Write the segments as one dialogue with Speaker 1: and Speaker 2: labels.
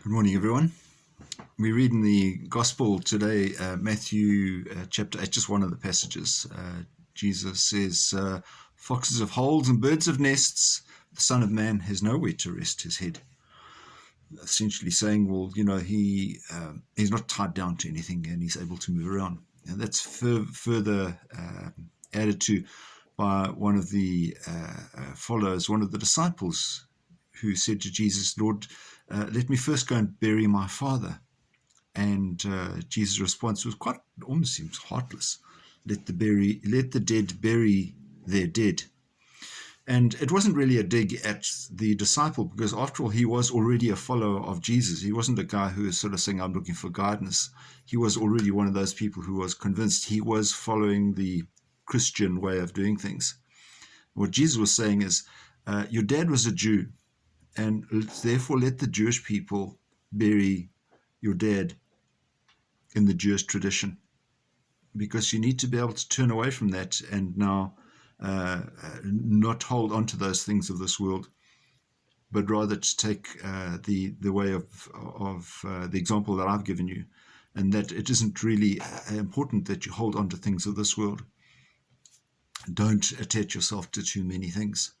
Speaker 1: Good morning, everyone. We read in the Gospel today, Matthew chapter 8, just one of the passages. Jesus says, foxes have holes and birds have nests. The Son of Man has nowhere to rest his head. Essentially saying, well, he's not tied down to anything and he's able to move around. And that's further added to by one of the followers, one of the disciples, who said to Jesus, Lord, let me first go and bury my father. And Jesus' response was almost seems heartless. Let the dead bury their dead. And it wasn't really a dig at the disciple, because after all, he was already a follower of Jesus. He wasn't a guy who was sort of saying, I'm looking for guidance. He was already one of those people who was convinced he was following the Christian way of doing things. What Jesus was saying is, your dad was a Jew, and therefore let the Jewish people bury your dad in the Jewish tradition, because you need to be able to turn away from that and now not hold on to those things of this world, but rather to take the way of the example that I've given you, and that it isn't really important that you hold on to things of this world. Don't attach yourself to too many things.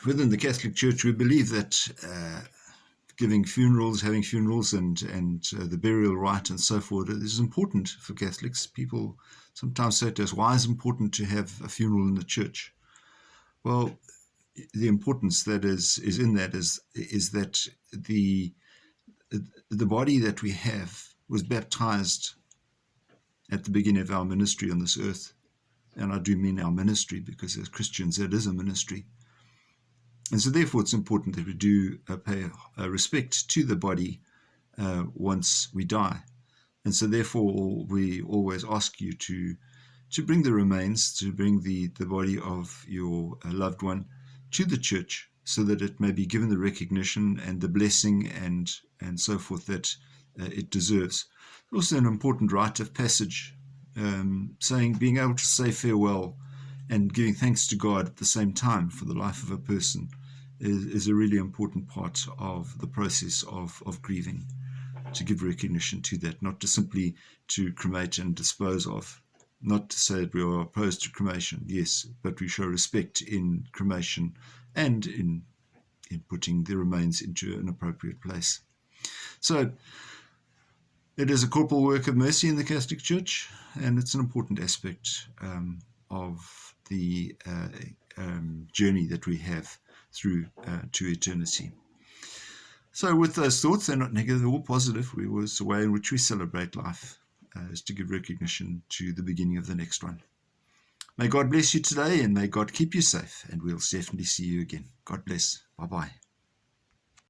Speaker 1: Within the Catholic Church, we believe that having funerals, and the burial rite and so forth is important for Catholics. People sometimes say to us, why is it important to have a funeral in the church? Well, the importance that is in that is that the body that we have was baptized at the beginning of our ministry on this earth. And I do mean our ministry, because as Christians, it is a ministry. And so therefore, it's important that we do pay respect to the body once we die. And so therefore, we always ask you to bring the remains, to bring the body of your loved one to the church, so that it may be given the recognition and the blessing and so forth that it deserves. Also an important rite of passage, being able to say farewell and giving thanks to God at the same time for the life of a person is a really important part of the process of grieving, to give recognition to that, not to simply to cremate and dispose of. Not to say that we are opposed to cremation, yes, but we show respect in cremation and in putting the remains into an appropriate place. So it is a corporal work of mercy in the Catholic Church, and it's an important aspect of the journey that we have through to eternity. So with those thoughts, they're not negative, they're all positive. It's a way in which we celebrate life, is to give recognition to the beginning of the next one. May God bless you today, and may God keep you safe, and we'll definitely see you again. God bless. Bye-bye.